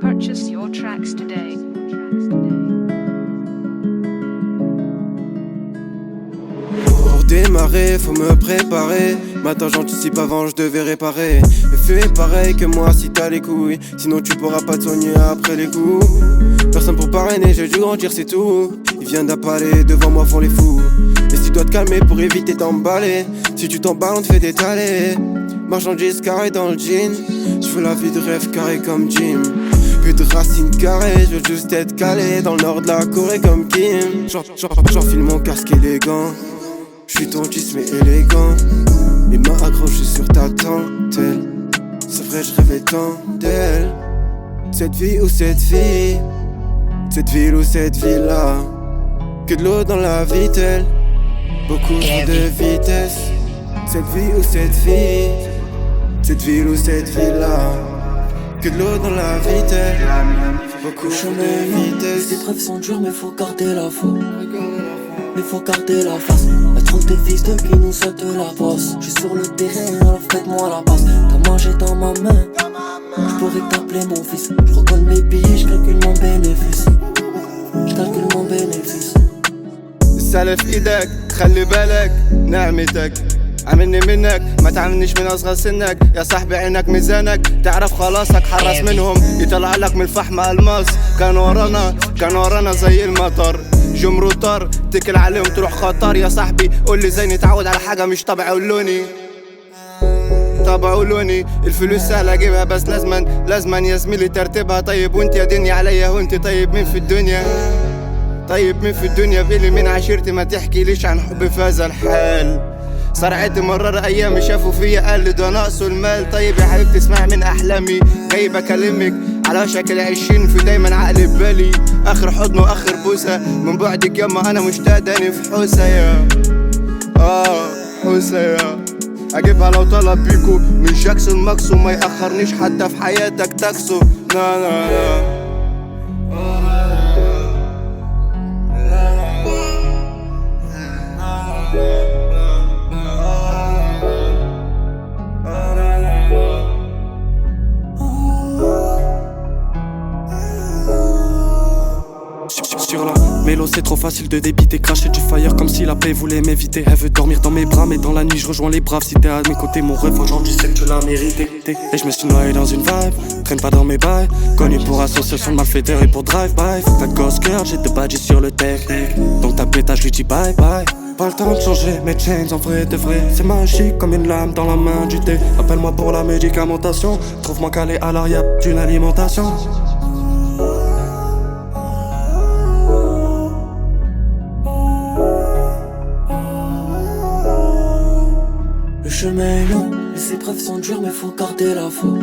Purchase your tracks today. Pour démarrer, faut me préparer. Maintenant j'anticipe avant, je devais réparer. Mais fais pareil que moi si t'as les couilles. Sinon tu pourras pas te soigner après les coups. Personne pour parrainer, j'ai dû grandir, c'est tout. Ils viennent d'appaler, devant moi font les fous. Et si tu dois te calmer pour éviter d'emballer. Si tu t'emballes, on te fait détaler. Marchandise carré dans le jean. Je veux la vie de rêve carré comme Jim. Plus de racines carrées, je veux juste être calé. Dans le nord de la Corée comme Kim. J'enfile mon casque élégant. J'suis tontiste mais élégant. Mes mains accrochées sur ta dentelle. C'est vrai j'rêvais tant d'elle. Cette vie ou cette vie. Cette ville ou cette ville-là. Que de l'eau dans la vitelle. Beaucoup trop de vitesse. Cette vie ou cette vie. Cette ville ou cette ville-là. Que de l'eau dans la vitelle. Beaucoup trop de vitesse. Les épreuves sont dures mais faut garder la foi. Mais faut garder la face. Y'a trop de fils de qui nous sautent la bosse. J'suis sur le terrain, alors faites-moi la passe. T'as mangé dans ma main, j'pourrais t'appeler mon fils. J'recolle mes billets, j'calcule mon bénéfice. J'calcule mon bénéfice. السالة في ايدك خلي بالك نعمتك عاملني منك ما تعاملنيش من اصغر سنك يا صاحبي عينك ميزانك تعرف خلاصك حرص منهم يطلع لك من الفحم الماس كان ورانا زي المطر جمروطار تكل عليهم تروح خطر يا صاحبي قولي زي نتعود على حاجة مش طبع ولوني الفلوس سهلة اجيبها بس لازما يا زميلي ترتيبها طيب وانت يا دنيا عليا وانت طيب مين في الدنيا فيلي من عشيرتي ما تحكي ليش عن حبي في هذا الحال صرعتي مرر ايام شافوا فيا قال ده ناقصه المال طيب يا حبيبتي اسمع من احلامي جاي بكلمك على شكل 20 في دايما عقلي ببالي اخر حضن واخر بوسه من بعدك ياما انا مشتاق داني في حوسه يا حوسه يا اجيبها لو طلب بيكو من جاكسون ماكسو ما ياخرنيش حتى في حياتك تاكسو لا Sur la mélo c'est trop facile de débiter. Cracher du fire comme si la paix voulait m'éviter. Elle veut dormir dans mes bras mais dans la nuit je rejoins les braves. Si t'es à mes côtés mon rêve aujourd'hui c'est que tu l'as mérité. Et je me suis noyé dans une vibe. Traîne pas dans mes bails. Connu pour association de malfaiteurs et pour drive-by. Faut que ta gosse girl j'ai deux badges sur le tech. Donc ta pétage je lui dis bye bye. Pas le temps de changer mes chains en vrai de vrai. C'est magique comme une lame dans la main du thé. Appelle-moi pour la médicamentation. Trouve-moi calé à l'arrière d'une alimentation. Le chemin est long, les épreuves sont dures mais faut garder la foi.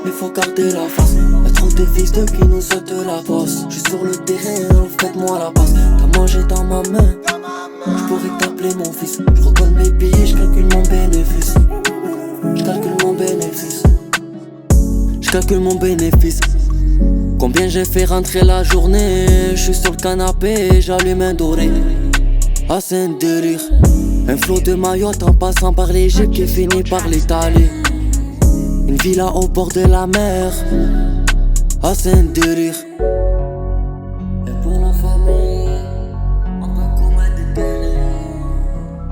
Mais faut garder la face. Y'a trop de fils de qui nous sautent la bosse. J'suis sur le terrain, alors faites-moi la passe. T'as mangé dans ma main, j'pourrais t'appeler mon fils. J'recolle mes billets, j'calcule mon bénéfice. J'calcule mon bénéfice. Combien j'ai fait rentrer la journée. J'suis sur le canapé, j'allume un doré. Ah c'est un délire. Un flot de Mayotte en passant par l'Égypte qui finit par l'Italie. Une villa au bord de la mer. Ah c'est un délire. Et pour la famille, on va commettre des délires.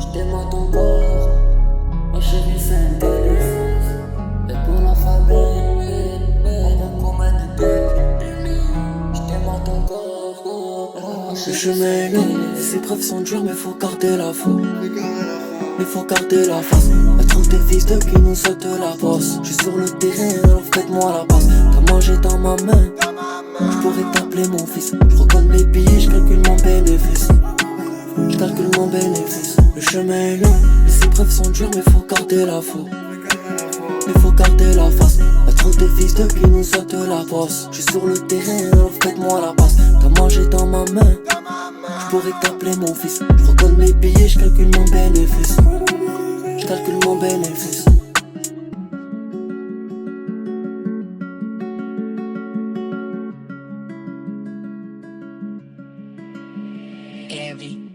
J't'aime à ton corps, ma chérie c'est un délire. Et pour la famille, on va commettre des délires. J't'aime à ton corps. Le chemin est long, les épreuves sont dures mais faut garder la foi. Mais faut garder la face. Y'a trop de fils de qui nous sautent la bosse. J'suis sur le terrain, alors faites-moi la passe. T'as mangé dans ma main, j'pourrais t'appeler mon fils. J'recolle mes billets, j'calcule mon bénéfice. Le chemin est long, les épreuves sont dures mais faut garder la foi. Mais faut garder la face. Y'a trop de fils de qui nous sautent la bosse. J'suis sur le terrain, alors faites-moi la passe. T'as mangé dans ma main, j'pourrais t'appeler mon fils. J'recolle mes billets, j'calcule mon bénéfice. Heavy.